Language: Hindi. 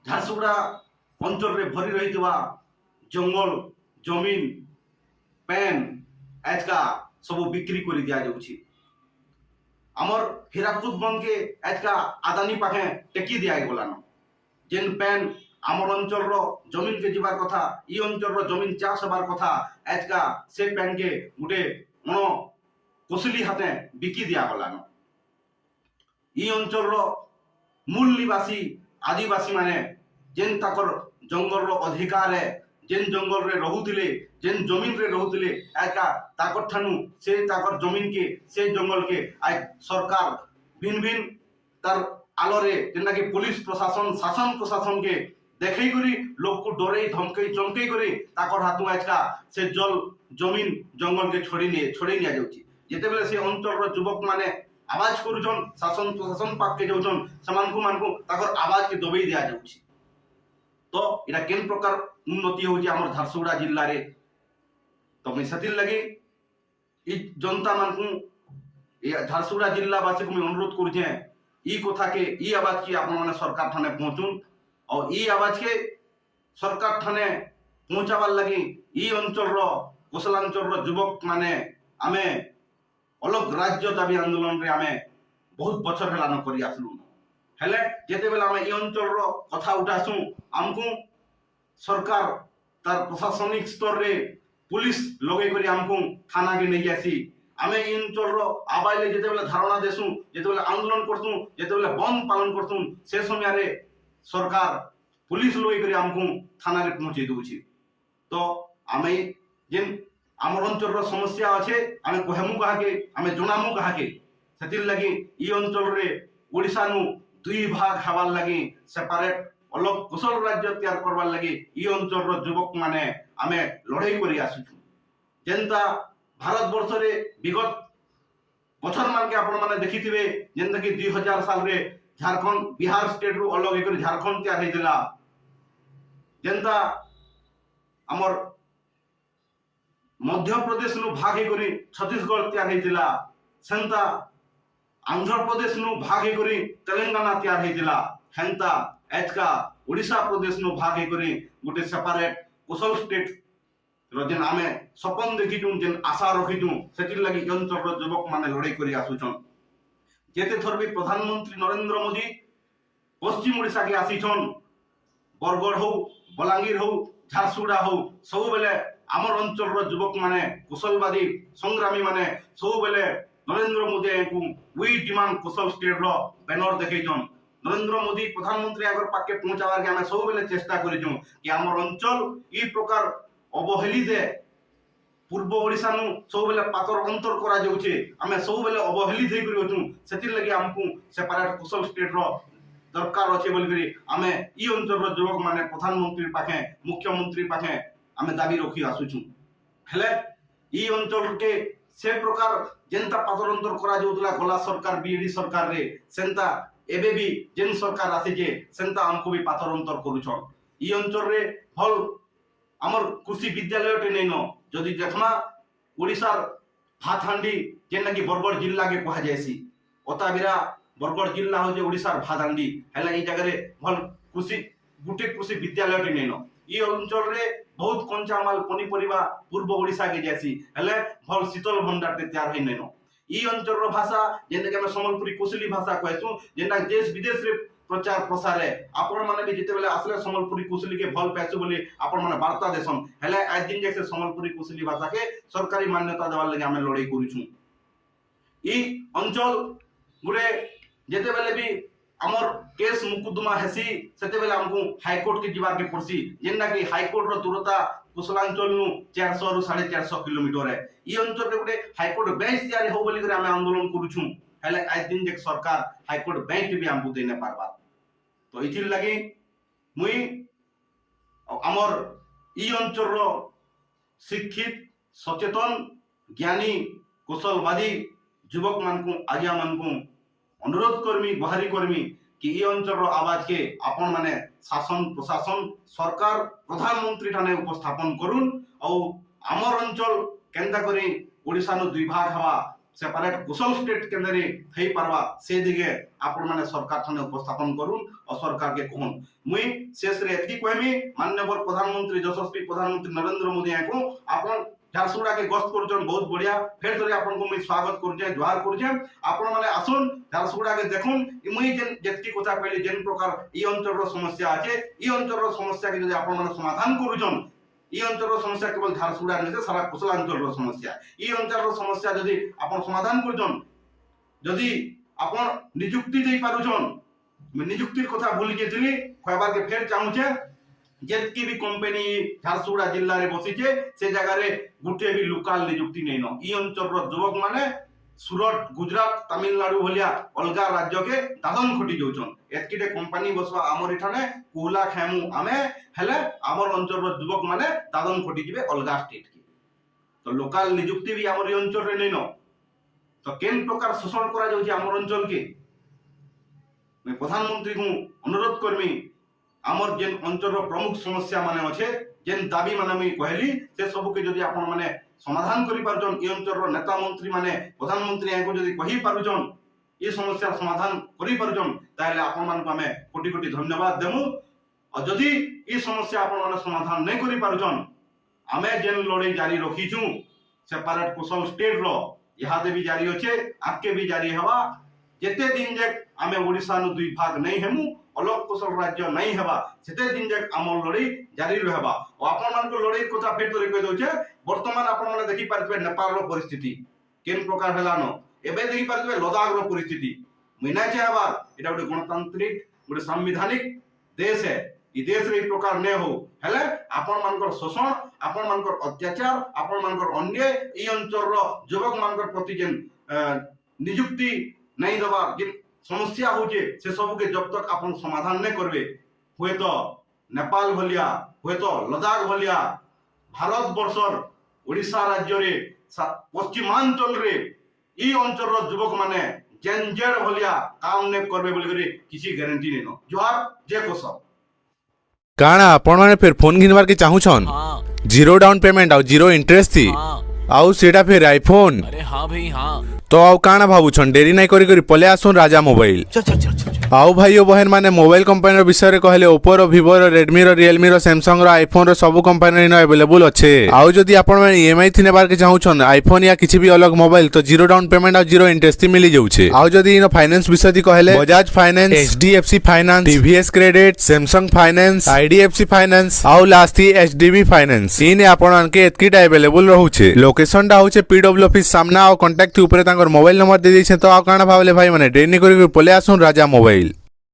ঝারସୁগুড়া অঞ্চলের ভরি রহিଥିବା জঙ্গল জমিন পেন আজকা সবু বিক্রি করে দিয়া যাଉଛି। আমার হীরাকুদ বনকে আজকা আদানি পাখে টেকি দিয়া গলান। যেন পেন আমার অঞ্চলর জমিনকে যাবার কথা, ই অঞ্চলর জমিন চাষ হবার কথা, আজকা সে পেনকে গোটে মন কোশলী হাতে বিকি দিয়া গলান। ই অঞ্চলর মূল নিবাসী আদিবাসী মানে যেন তাকর জঙ্গলর অধিকারে যেন জঙ্গলরে রহুଥିଲେ যেন জমিনরে রহুଥିଲେ একা তাকর ঠানু সে তাকর জমিনকে সে জঙ্গলকে আজ সরকার ভিন ভিন তার আলোরে যেনাকি পুলিশ প্রশাসন শাসন প্রশাসনকে দেখাই করি লোককে ডরেই ধমকেই চমকেই করে তাকর হাতু আজকা সে জল জমিন জঙ্গলকে ছড়েই নিয়ে যাଉଛି। যেতেবেলে সে অঞ্চলর যুবক মানে আওয়াজ করুছন শাসন প্রশাসন পাককে যাଉଛন ସେମାନଙ୍କୁ ତାଙ୍କର ଆବାଜକେ ଦବେଇ ଦିଆଯାଉଛି। ତ ଏଇଟା କେନ୍ ପ୍ରକାର ଉନ୍ନତି ହଉଛି ଆମର ଝାରସୁଗୁଡ଼ା ଜିଲ୍ଲାରେ। ତ ମୁଇଁ ସେଥିର୍ ଲାଗି ଇ ଜନତା ମାନଙ୍କୁ ଏ ଝାରସୁଗୁଡ଼ା ଜିଲ୍ଲାବାସୀକୁ ମୁଇଁ ଅନୁରୋଧ କରୁଛେ ଇ କଥାକେ ଇ ଆବାଜକେ ଆପଣମାନେ ସରକାର ଠାନେ ପହଞ୍ଚୁନ୍ ଆଉ ଇ ଆବାଜକେ ସରକାର ଠାନେ ପହଞ୍ଚାବାର ଲାଗି ଇ ଅଞ୍ଚଳର କୋଶଲାଞ୍ଚଳର ଯୁବକ ମାନେ ଆମେ अलग राज्य दाबी आंदोलन रे आमे बहुत बछर हेलान करी आसलु। हेले जेते बेला आमे इ अंचल रो कथा उठासु हमकु सरकार तार प्रशासनिक स्तर रे पुलिस लगे करी हमकु थाना के नै जासी। आमे इ अंचल रो आबाइले जेते बेला धारणा देसु जेते बेला आंदोलन करसु जेते बेला बंद पालन करसु से समय रे सरकार पुलिस लगे करी हमकु थाना रे पहुंचे दोछि। तो आमे जेन आमर अंचल समस्या अच्छे आमे कहमु काहाके आमे जनामु काहाके सेतिर लगी इ अंचल रे ओडिशा नु दुई भाग हवार लगी सेपारेट अलग कुशल राज्य तैयार करवार लगी इ अंचल रो युवक माने आमे लड़ाई करी आसुछु। जेनता भारत वर्ष रे विगत बछर मान के आपण माने देखिथिबे जेनता कि 2000 साल रे झारखंड बिहार स्टेट रू अलग एक झारखंड तैयार हेतिला। जेनता हमर मध्य प्रदेश नु भाग करी छत्तीसगढ़ तैयार हेतिला। सेंता आंध्र प्रदेश नु भाग करी तेलंगाना तैयार हेतिला। हेंता एजका ओडिशा प्रदेश नु भाग करी गोटे सेपरेट कोसल स्टेट रजन आमे सपन देखिचु जेन आशा रखिचु सेतिर लगी अंचल युवक माने लड़ाई करी आसुछन। जेते थर भी प्रधानमंत्री नरेंद्र मोदी पश्चिम ओडिशा के आसीछन बरगढ़ हो बलांगीर हो झारसुगुड़ा हो सब बेले आमर अंचल युवक माने कुशलवादी संग्रामी माने सब बेले नरेंद्र मोदी को वी डिमांड कुशल स्टेट रो बैनर देखैछन। नरेंद्र मोदी प्रधानमंत्री आगर पाके पहुंचाबार के आमे सब बेले चेष्टा करिछु कि आमर अंचल ई प्रकार अवहेलित पूर्व ओडिशा नु सब बेले पातर अंतर करा जाउछे आमे सब बेले अवहेलित हे करियो छु। सेतिर लागि हमकु सेपरेट कुशल स्टेट रो दरकार अछि बोल करी आमे ई अंचल युवक माने प्रधानमंत्री पाखे मुख्यमंत्री पाखे आमे दाबी रखी आसुछु। हेले ई अंचल के से प्रकार जेनता पातरंतर करा जाउतला गला सरकार बीडी सरकार रे सेंता एबे भी जेन सरकार आसी जे सेंता हमको भी पातरंतर करूछन। ई अंचल रे भल हमर कृषि विद्यालय टे नैनो जदि देखमा ओडिसार भातहांडी जेन कि बरगढ़ जिल्ला के कहा जायसी ओताबिरा बरगढ़ जिल्ला हो जे ओडिसार भातहांडी। हेला ई जगह रे भल कृषि गुटे कृषि विद्यालय टे नैनो ई अंचल रे बहुत कंचा माल पनीपरिबा पूर्व ओडिशा के जैसी हेले भल शीतल भंडार ते तैयार है नैनो। ई अंचल रो भाषा जेन के संबलपुरी कोसली भाषा कहसु जेना देश विदेश रे प्रचार प्रसार है आपण माने भी जेते बेले आसले संबलपुरी कोसली के भल पैसु बोली आपण माने वार्ता देसन। हेले आज दिन जैसे संबलपुरी कोसली भाषा के सरकारी मान्यता देवार लागि हमें लड़ाई करूछु। ई अंचल गुरे जेते बेले भी हमर केस मुकदमा हेसी सेते बेले हमको हाई कोर्ट के जीवार के पड़सी जेना कि हाई कोर्ट रो दूरता कुशलांचल नु 400 रु 450 किलोमीटर है। ई अंचल रे गुटे हाई कोर्ट बेंच तैयारी हो बोली करे हमें आंदोलन करूछु। हेले आज दिन जे सरकार हाई कोर्ट बेंच भी हमको देने पारबा। तो इथिर लागि मुई हमर ई अंचल रो शिक्षित सचेतन ज्ञानी कुशलवादी युवक मानकु आजिया मानकु अनुरोध करमी गुहारी करमी कि ई अंचल रो आवाज के आपण माने शासन प्रशासन सरकार प्रधानमंत्री ठाने उपस्थापन करुन और आमर अंचल केंदा करी ओडिशा नु दुई भाग हवा सेपरेट कुशल स्टेट केंद्र थई पारबा से दिगे आपण माने सरकार थाने उपस्थापन करूँ और सरकार के कहूँ मुई शेष रे एतकी कहमी माननीय प्रधानमंत्री यशस्वी प्रधानमंत्री नरेंद्र मोदी को आपण झारसुगुड़ा के गस्त करुछन बहुत बढ़िया फेर थोड़ी आपन को मैं स्वागत करुछे जोहार करुछे आपण माने आसुन झारसुगुड़ा के देखुन मुई जेन जेतकी कथा कहली जेन प्रकार ई अंचल रो समस्या आछे ई अंचल रो समस्या के जदि आपण माने समाधान करुछन ई अंचल रो समस्या केवल झारसुगुड़ा नहीं सारा कुशलांचल रो समस्या ई अंचल रो समस्या जदि आपण समाधान करुछन जदि आपण नियुक्ति दे पारुछन मैं नियुक्तिर कथा भूल गेथिली कहबार के फेर चाहूछे जेतकी भी कंपनी झारसुगुड़ा जिल्ला रे बसिचे से जगह रे गुटे भी लोकल नियुक्ति नहीं न ई अंचल रो युवक माने सूरत गुजरात तमिलनाडु भलिया अलगा राज्य के दादन खटी जाउछन एतकीटे कंपनी बसवा हमर इठाने कोहला खेमु आमे हेले हमर अंचल रो युवक माने दादन खटी जिवे अलगा स्टेट के तो लोकल नियुक्ति भी हमर अंचल रे नहीं न तो केन प्रकार शोषण करा जाउछि हमर अंचल के मैं प्रधानमंत्री को अनुरोध करमी आमर जेन अंचल प्रमुख समस्या माने अच्छे जेन दाबी माने मैं कहली से सब के जदि आपण माने समाधान करि पारजन ई अंचल नेता मंत्री माने प्रधानमंत्री को जदि कहि पारजन ई समस्या समाधान करि पारजन ताले आपण मान को हमें कोटि कोटि धन्यवाद देमु और जदि ई समस्या आपण माने समाधान नहीं करि पारजन हमें जेन लड़ाई जारी रखीछु सेपरेट कुशल स्टेट रो इहादे भी जारी अच्छे आके भी जारी हवा जेते दिन जे आमे ओडिसा नु दुई भाग नहीं हेमु अलग कुशल राज्य नहीं हेबा सेते दिन जे आम लड़ाई जारी रहबा और आपण मान को लड़ाई कथा फेर तो कहि दोछे वर्तमान आपण माने देखि पारबे नेपाल रो परिस्थिति केन प्रकार हेलानो एबे देखि पारबे लद्दाख रो परिस्थिति मिना चाहबा एटा गोटे गणतांत्रिक गोटे संवैधानिक देश है ई देश रे प्रकार ने हो हेले आपण मानकर शोषण आपण मानकर अत्याचार आपण मानकर अन्याय ई अंचल रो युवक मानकर प्रति जेन नियुक्ति नहीं दबा जे समस्या होचे से सब के जब तक अपन समाधान नहीं करबे हुए तो नेपाल भलिया हुए तो लद्दाख भलिया भारत वर्षर ओडिशा राज्य रे पश्चिमांचल रे ई अंचल रो युवक माने जेंजेर भलिया काम ने करबे बोली करी किसी गारंटी नहीं न जोहार जे कोसब काना आपण माने फिर फोन घिनवार के चाहूछन जीरो डाउन पेमेंट और जीरो इंटरेस्ट थी आउ सेटा फिर आईफोन अरे हाँ भाई हाँ तो आउ काना भाबुछन डेरी नहीं करी करी पले आसुन राजा मोबाइल आउ भाई बहन माने मोबाइल कंपनी रो विषय रे कहले ओप्पो रो विवो रो रेडमी रो रियलमी रो सैमसंग रो आईफोन रो सब कंपनी नो अवेलेबल अच्छे आउ जदी आपण माने ईएमआई थिने बार के चाहूछन आईफोन या किछि भी अलग मोबाइल तो जीरो डाउन पेमेंट और जीरो इंटरेस्ट मिली जाउछे आउ जदी इनो फाइनेंस विषय दी कहले Bajaj finance HDFC finance TVS credit Samsung finance IDFC finance आउ लास्ट थी एचडीबी फाइनेंस इने आपण के एतकीटा अवेलेबल रहउछे लोकेशन टा होचे पीडब्ल्यू ऑफिस सामना और कांटेक्ट ऊपर तांकर मोबाइल नंबर दे दैछे तो आ काना भावले भाई माने डेनी करी पले आसुन राजा मोबाइल।